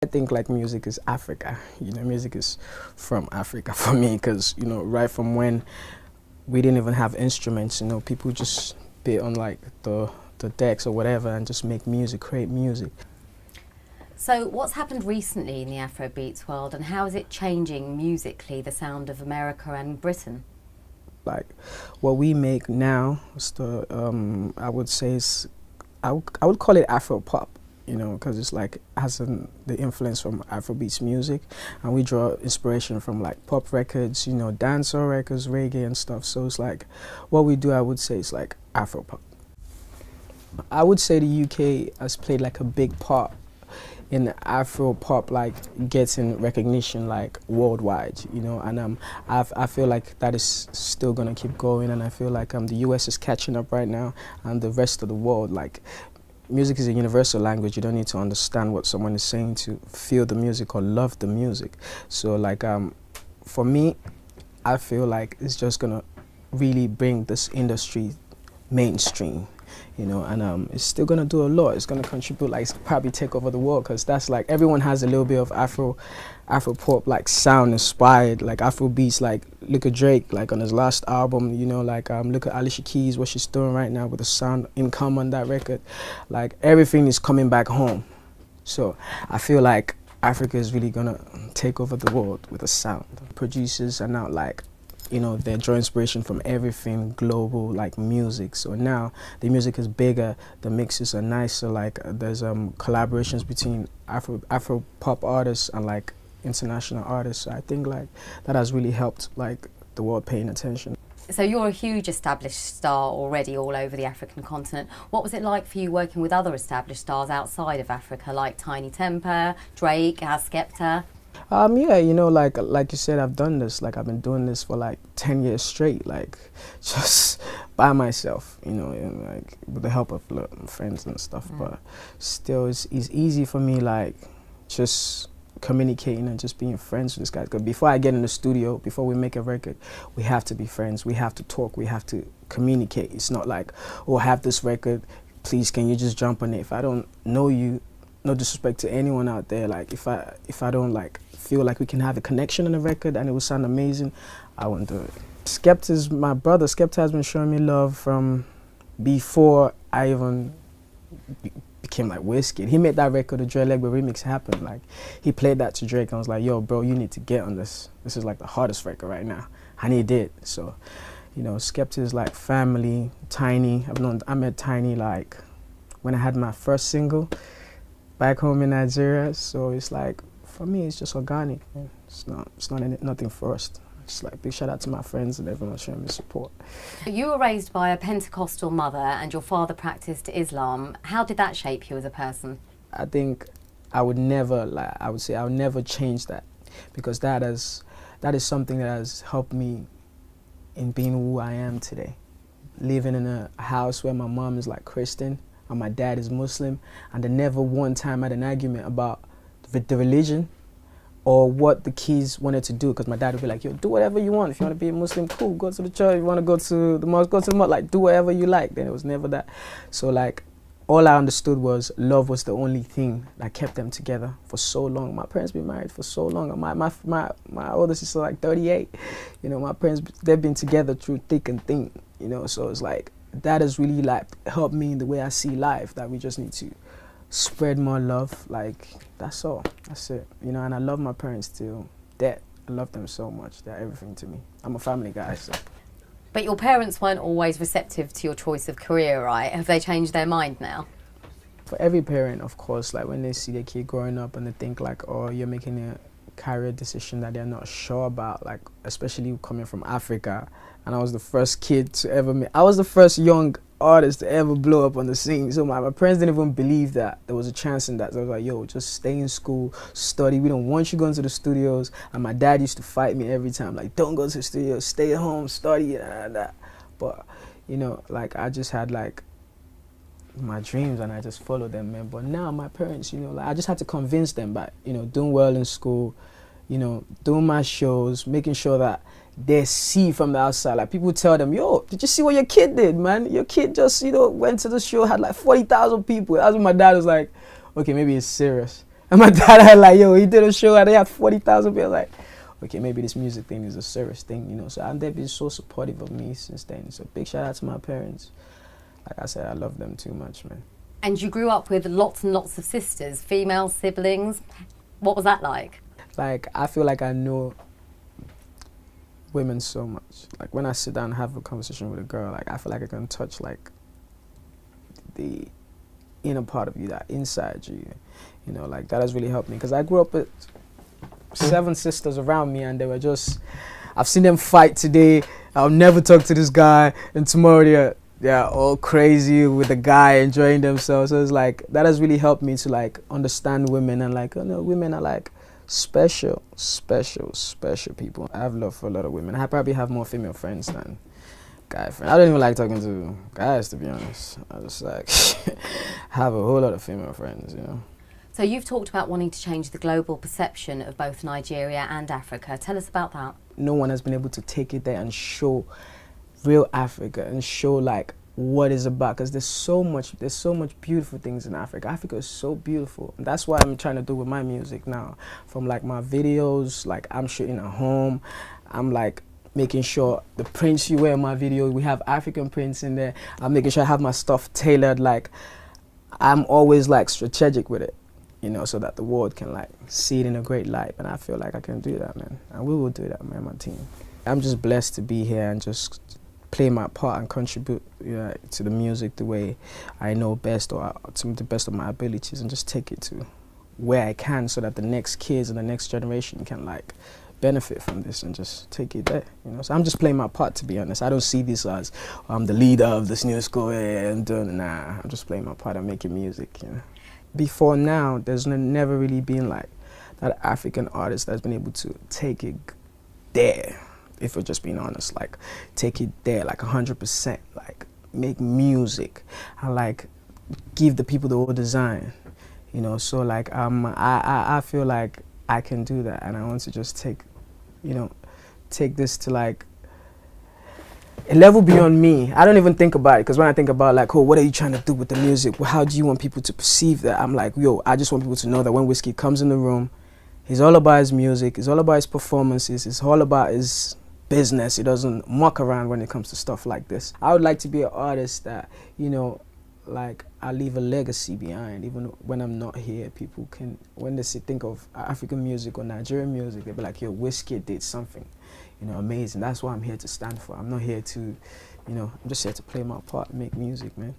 I think like music is Africa, music is from Africa for me, because, right from when we didn't even have instruments, people just bit on like the decks or whatever and just make music, create music. So what's happened recently in the Afrobeats world, and how is it changing musically the sound of America and Britain? Like what we make now is I would say I would call it Afro pop, because it's like has the influence from Afrobeats music, and we draw inspiration from like pop records, dancehall records, reggae and stuff. So it's like what we do, I would say, is like Afro pop. I would say the UK has played like a big part in Afro pop, like getting recognition like worldwide, and I feel like that is still gonna keep going, and I feel like the US is catching up right now, and the rest of the world. Like, music is a universal language. You don't need to understand what someone is saying to feel the music or love the music. So like for me, I feel like it's just gonna really bring this industry mainstream, and it's still gonna do a lot. It's gonna contribute, like probably take over the world, because that's like everyone has a little bit of Afro pop like sound inspired, like Afro beats. Like look at Drake, like on his last album, like look at Alicia Keys, what she's doing right now with the sound income on that record. Like everything is coming back home. So I feel like Africa is really gonna take over the world with the sound. Producers are now like, they draw inspiration from everything global, like music. So now the music is bigger, the mixes are nicer, like there's collaborations between Afro pop artists and like international artists. So I think like that has really helped like the world paying attention. So you're a huge established star already all over the African continent. What was it like for you working with other established stars outside of Africa, like Tiny Temper, Drake, Skepta? Yeah, like you said, I've done this. Like I've been doing this for like 10 years straight, like just by myself, and like with the help of friends and stuff. But still, it's easy for me, like just communicating and just being friends with this guy. Because before I get in the studio, before we make a record, we have to be friends. We have to talk. We have to communicate. It's not like, oh, I have this record, please can you just jump on it? If I don't know you, no disrespect to anyone out there, like if I don't like feel like we can have a connection on a record and it will sound amazing, I won't do it. Skepta is my brother. Skepta has been showing me love from before I even became like Wizkid. He made that record, the Dre Legba remix, happen. Like he played that to Drake and I was like, yo bro, you need to get on this. This is like the hardest record right now. And he did. So, Skepta is like family. Tiny, I met Tiny like when I had my first single back home in Nigeria. So it's like, for me, it's just organic, man. It's nothing forced. Just like big shout out to my friends and everyone showing me support. You were raised by a Pentecostal mother and your father practiced Islam. How did that shape you as a person? I think I would never, I would never change that, because that is something that has helped me in being who I am today. Living in a house where my mom is like Christian and my dad is Muslim, and I never one time had an argument about the religion or what the kids wanted to do, because my dad would be like, yo, do whatever you want. If you want to be a Muslim, cool, go to the church. If you want to go to the mosque, go to the mosque. Like, do whatever you like. Then it was never that. So like, all I understood was love was the only thing that kept them together for so long. My parents been married for so long. My older sister like 38. My parents, they've been together through thick and thin. So it's like, that has really like helped me in the way I see life, that we just need to spread more love. Like that's all, that's it, and I love my parents till death. I love them so much. They're everything to me. I'm a family guy. So. But your parents weren't always receptive to your choice of career, right? Have they changed their mind now? For every parent, of course, like when they see their kid growing up and they think like, oh, you're making a career decision that they're not sure about, like especially coming from Africa, and I was the first kid to ever make, I was the first young artist to ever blow up on the scene. So my parents didn't even believe that there was a chance in that. So I was like, yo, just stay in school, study. We don't want you going to the studios. And my dad used to fight me every time, like, don't go to the studios, stay at home, study, and that. But, like I just had like my dreams and I just followed them, man. But now my parents, like I just had to convince them by, doing well in school, doing my shows, making sure that they see from the outside. Like people tell them, yo, did you see what your kid did, man? Your kid just, went to the show, had like 40,000 people. That's when my dad was like, okay, maybe it's serious. And my dad had like, yo, he did a show and they had 40,000 people. Like, okay, maybe this music thing is a serious thing, you know. So and they've been so supportive of me since then. So big shout out to my parents. Like I said, I love them too much, man. And you grew up with lots and lots of sisters, female siblings. What was that like? Like, I feel like I know women so much. Like, when I sit down and have a conversation with a girl, like, I feel like I can touch, like, the inner part of you, that inside you. You know, like, that has really helped me. Because I grew up with 7 sisters around me, and they were just, I've seen them fight today. I'll never talk to this guy, and tomorrow they're all crazy with the guy enjoying themselves. So it's like, that has really helped me to like understand women and like, you know, women are like special people. I have love for a lot of women. I probably have more female friends than guy friends. I don't even like talking to guys, to be honest. I just like have a whole lot of female friends, you know. So you've talked about wanting to change the global perception of both Nigeria and Africa. Tell us about that. No one has been able to take it there and show real Africa and show like what it's about, because there's so much beautiful things in Africa. Africa is so beautiful, and that's what I'm trying to do with my music now. From like my videos, like I'm shooting at home, I'm like making sure the prints you wear in my video, we have African prints in there. I'm making sure I have my stuff tailored. Like I'm always like strategic with it, you know, so that the world can like see it in a great light. And I feel like I can do that, man, and we will do that, man, my team. I'm just blessed to be here and just play my part and contribute, you know, to the music the way I know best, or to the best of my abilities, and just take it to where I can, so that the next kids and the next generation can like benefit from this and just take it there, you know. So I'm just playing my part, to be honest. I don't see this as I'm the leader of this new school and nah, I'm just playing my part and making music, you know. Before now, there's never really been like that African artist that's been able to take it there. If we're just being honest, like take it there, like 100%, like make music and like give the people the whole design, you know. So like I feel like I can do that, and I want to just take, you know, take this to like a level beyond me. I don't even think about it, because when I think about like, oh, what are you trying to do with the music? Well, how do you want people to perceive that? I'm like, yo, I just want people to know that when Wizkid comes in the room, he's all about his music, it's all about his performances, it's all about his business. He doesn't muck around when it comes to stuff like this. I would like to be an artist that, you know, like I leave a legacy behind. Even when I'm not here, people can, when they think of African music or Nigerian music, they'll be like, yo, Wizkid did something, you know, amazing. That's what I'm here to stand for. I'm not here to, you know, I'm just here to play my part and make music, man.